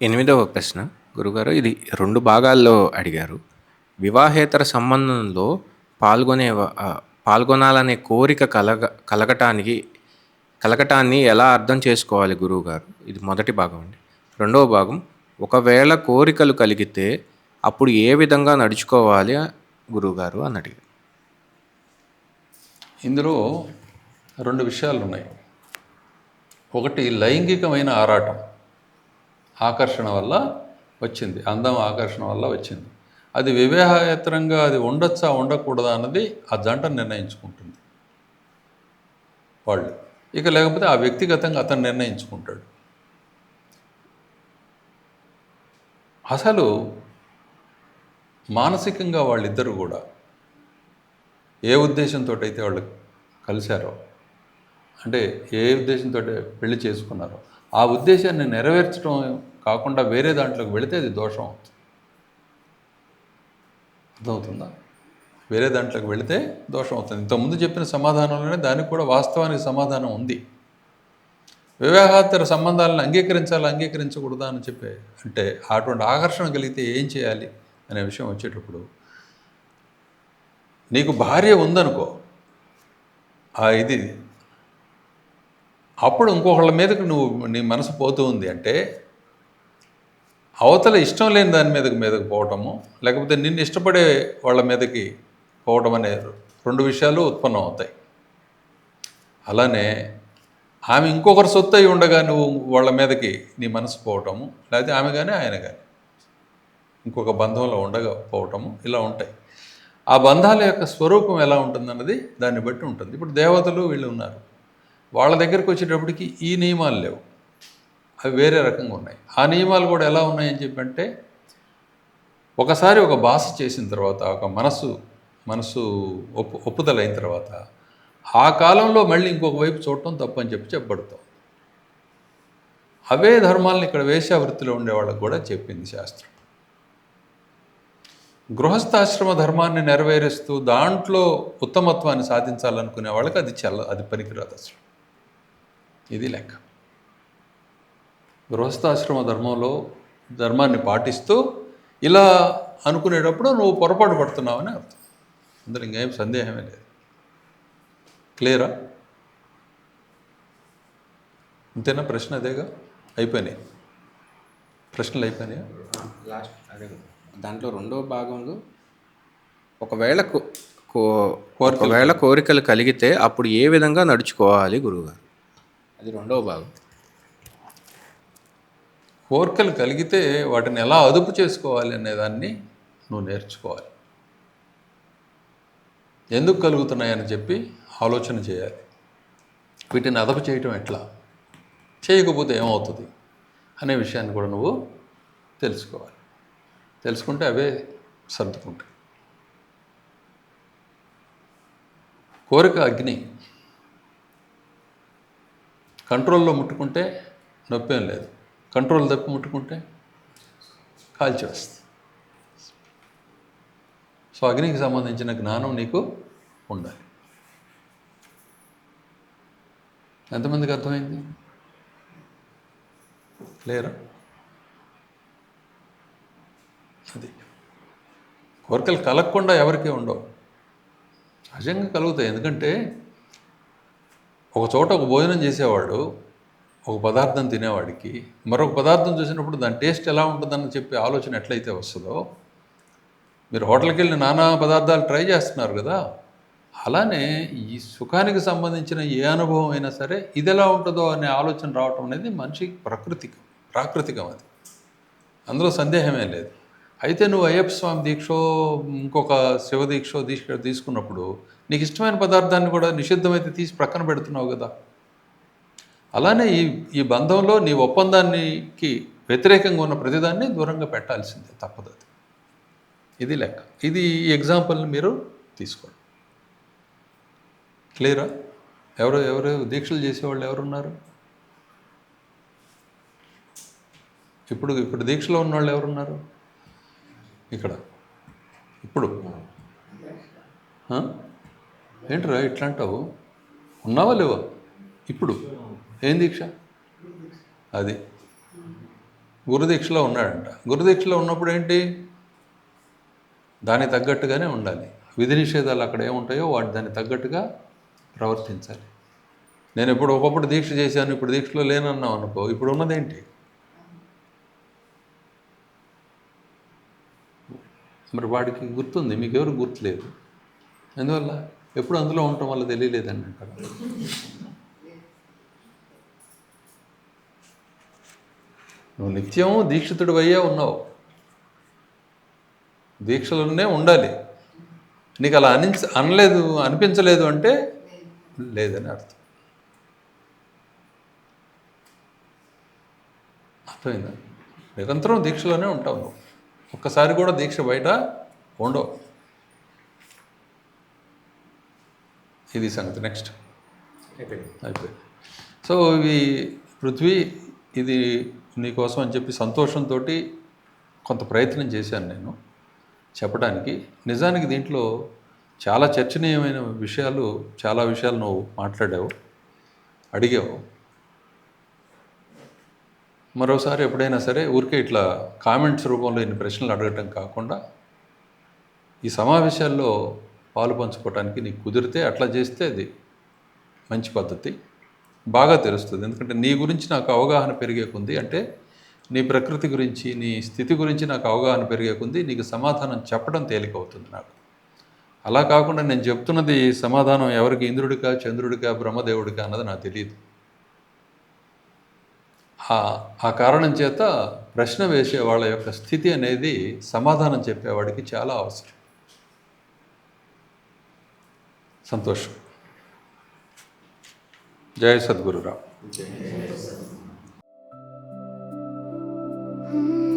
ఎనిమిదవ ప్రశ్న గురుగారు, ఇది 2 భాగాల్లో అడిగారు. వివాహేతర సంబంధంలో పాల్గొనాలనే కోరిక కలగటాన్ని ఎలా అర్థం చేసుకోవాలి గురువుగారు? ఇది మొదటి భాగం అండి. రెండవ భాగం, ఒకవేళ కోరికలు కలిగితే అప్పుడు ఏ విధంగా నడుచుకోవాలి గురువుగారు అని అడిగారు. ఇందులో 2 విషయాలు ఉన్నాయి. ఒకటి లైంగికమైన ఆరాటం, ఆకర్షణ వల్ల వచ్చింది, అందం ఆకర్షణ వల్ల వచ్చింది. అది వివాహేతరంగా అది ఉండొచ్చా ఉండకూడదా అన్నది ఆ జంట నిర్ణయించుకుంటుంది వాళ్ళు. ఇక లేకపోతే ఆ వ్యక్తిగతంగా అతను నిర్ణయించుకుంటాడు. అసలు మానసికంగా వాళ్ళిద్దరూ కూడా ఏ ఉద్దేశంతో అయితే వాళ్ళు కలిశారో, అంటే ఏ ఉద్దేశంతో పెళ్లి చేసుకున్నారో, ఆ ఉద్దేశాన్ని నెరవేర్చడం కాకుండా వేరే దాంట్లోకి వెళితే అది దోషం అవుతుంది. అర్థమవుతుందా? వేరే దాంట్లోకి వెళితే దోషం అవుతుంది. ఇంతకుముందు చెప్పిన సమాధానంలోనే దానికి కూడా వాస్తవానికి సమాధానం ఉంది. వివాహేతర సంబంధాలను అంగీకరించకూడదా అని చెప్పే అంటే అటువంటి ఆకర్షణ కలిగితే ఏం చేయాలి అనే విషయం వచ్చేటప్పుడు, నీకు భార్య ఉందనుకో, ఇది అప్పుడు ఇంకొకళ్ళ మీదకి నీ మనసు పోతూ ఉంది అంటే అవతల ఇష్టం లేని దాని మీదకి పోవటము, లేకపోతే నిన్ను ఇష్టపడే వాళ్ళ మీదకి పోవటం అనే 2 విషయాలు ఉత్పన్నం అవుతాయి. అలానే ఆమె ఇంకొకరి సొత్తు అయి ఉండగా నువ్వు వాళ్ళ మీదకి నీ మనసు పోవటము, లేకపోతే ఆమె కానీ ఆయన కానీ ఇంకొక బంధంలో ఉండగా పోవటము, ఇలా ఉంటాయి. ఆ బంధాల యొక్క స్వరూపం ఎలా ఉంటుందన్నది దాన్ని బట్టి ఉంటుంది. ఇప్పుడు దేవతలు వీళ్ళు ఉన్నారు, వాళ్ళ దగ్గరికి వచ్చేటప్పటికి ఈ నియమాలు లేవు, అవి వేరే రకంగా ఉన్నాయి. ఆ నియమాలు కూడా ఎలా ఉన్నాయని చెప్పంటే, ఒకసారి ఒక భాష చేసిన తర్వాత, ఒక మనసు ఒప్పుదల అయిన తర్వాత ఆ కాలంలో మళ్ళీ ఇంకొక వైపు చూడటం తప్పు అని చెప్పబడుతాం. అవే ధర్మాలను ఇక్కడ వేశ్యావృత్తిలో ఉండే వాళ్ళకు కూడా చెప్పింది శాస్త్రం. గృహస్థాశ్రమ ధర్మాన్ని నెరవేరుస్తూ దాంట్లో ఉత్తమత్వాన్ని సాధించాలనుకునే వాళ్ళకి అది పనికిరాదు అసలు. ఇది లెక్క. గృహస్థాశ్రమ ధర్మాన్ని పాటిస్తూ ఇలా అనుకునేటప్పుడు నువ్వు పొరపాటు పడుతున్నావని అర్థం. అందులో ఇంకేం సందేహమే లేదు. క్లియరా? అంతేనా? ప్రశ్న అదేగా? అయిపోయినాయి ప్రశ్నలు? అయిపోయినాయా? లాస్ట్ అదే దాంట్లో రెండవ భాగంలో ఒకవేళ కోరికలు కలిగితే అప్పుడు ఏ విధంగా నడుచుకోవాలి గురువుగారు? అది రెండవ భాగం. కోరికలు కలిగితే వాటిని ఎలా అదుపు చేసుకోవాలి అనేదాన్ని నువ్వు నేర్చుకోవాలి. ఎందుకు కలుగుతున్నాయని చెప్పి ఆలోచన చేయాలి. వీటిని అదుపు చేయటం ఎట్లా, చేయకపోతే ఏమవుతుంది అనే విషయాన్ని కూడా నువ్వు తెలుసుకోవాలి. తెలుసుకుంటే అవే సర్దుకుంటాయి. కోరిక అగ్ని, కంట్రోల్లో ముట్టుకుంటే నొప్పేం లేదు, కంట్రోల్ తప్పి ముట్టుకుంటే కాల్చేస్తుంది. సో అగ్నికి సంబంధించిన జ్ఞానం నీకు ఉండాలి. ఎంతమందికి అర్థమైంది? లేరా? అది కోరికలు కలగకుండా ఎవరికీ ఉండవు, సహజంగా కలుగుతాయి. ఎందుకంటే ఒక చోట ఒక భోజనం చేసేవాడు ఒక పదార్థం తినేవాడికి మరొక పదార్థం చూసినప్పుడు దాని టేస్ట్ ఎలా ఉంటుందని చెప్పి ఆలోచన ఎట్లయితే వస్తుందో, మీరు హోటల్కి వెళ్ళి నానా పదార్థాలు ట్రై చేస్తున్నారు కదా, అలానే ఈ సుఖానికి సంబంధించిన ఏ అనుభవం అయినా సరే ఇది ఎలా ఉంటుందో అనే ఆలోచన రావటం అనేది మనిషికి ప్రాకృతికం. అది అందులో సందేహమే లేదు. అయితే నువ్వు అయ్యప్ప స్వామి దీక్షో ఇంకొక శివదీక్షో తీసుకున్నప్పుడు నీకు ఇష్టమైన పదార్థాన్ని కూడా నిషిద్ధమైతే తీసి ప్రక్కన పెడుతున్నావు కదా. అలానే ఈ బంధంలో నీ ఒప్పందానికి వ్యతిరేకంగా ఉన్న ప్రతిదాన్ని దూరంగా పెట్టాల్సిందే, తప్పదు. అది ఇది లెక్క. ఇది ఈ ఎగ్జాంపుల్ని మీరు తీసుకోండి. క్లియరా? ఎవరు దీక్షలు చేసేవాళ్ళు ఎవరున్నారు? ఇప్పుడు దీక్షలో ఉన్నవాళ్ళు ఎవరున్నారు ఇక్కడ? ఇప్పుడు ఏంట్రా ఇట్లా అంటావు? ఉన్నావా లేవా? ఇప్పుడు ఏం దీక్ష? అది గురుదీక్షలో ఉన్నాడంట. గురుదీక్షలో ఉన్నప్పుడు ఏంటి, దానికి తగ్గట్టుగానే ఉండాలి. విధి నిషేధాలు అక్కడ ఏముంటాయో వాటి దానికి తగ్గట్టుగా ప్రవర్తించాలి. నేను ఇప్పుడు ఒకప్పుడు దీక్ష చేశాను, ఇప్పుడు దీక్షలో లేనన్నావు అనుకో, ఇప్పుడు ఉన్నదేంటి? మరి వాడికి గుర్తుంది, మీకెవరు గుర్తులేదు. ఎందువల్ల? ఎప్పుడు అందులో ఉండటం వల్ల తెలియలేదని అంటారు. నువ్వు నిత్యం దీక్షితుడు అయ్యే ఉన్నావు, దీక్షలోనే ఉండాలి. నీకు అలా అనిపించలేదు అంటే లేదని అర్థం. అర్థమైందా? నిరంతరం దీక్షలోనే ఉంటావు నువ్వు, ఒక్కసారి కూడా దీక్ష బయట ఉండవు. ఇది సంగతి. నెక్స్ట్ అయిపోయింది. సో ఇవి పృథ్వీ, ఇది నీకోసం అని చెప్పి సంతోషంతో కొంత ప్రయత్నం చేశాను నేను చెప్పడానికి. నిజానికి దీంట్లో చాలా చర్చనీయమైన విషయాలు, చాలా విషయాలు నువ్వు మాట్లాడావు, అడిగావు. మరోసారి ఎప్పుడైనా సరే ఊరికే ఇట్లా కామెంట్స్ రూపంలో ఇన్ని ప్రశ్నలు అడగటం కాకుండా ఈ సమావేశాల్లో పాలు పంచుకోవడానికి నీకు కుదిరితే అట్లా చేస్తే అది మంచి పద్ధతి, బాగా తెలుస్తుంది. ఎందుకంటే నీ గురించి నాకు అవగాహన పెరిగే కొంది, అంటే నీ ప్రకృతి గురించి, నీ స్థితి గురించి నాకు అవగాహన పెరిగే కొంది నీకు సమాధానం చెప్పడం తేలికవుతుంది నాకు. అలా కాకుండా నేను చెప్తున్నది సమాధానం ఎవరికి, ఇంద్రుడికా, చంద్రుడికా, బ్రహ్మదేవుడికా అన్నది నాకు తెలియదు. ఆ కారణం చేత ప్రశ్న వేసే వాళ్ళ యొక్క స్థితి అనేది సమాధానం చెప్పేవాడికి చాలా అవసరం. సంతోషం. జై సద్గురురావు. Hmm.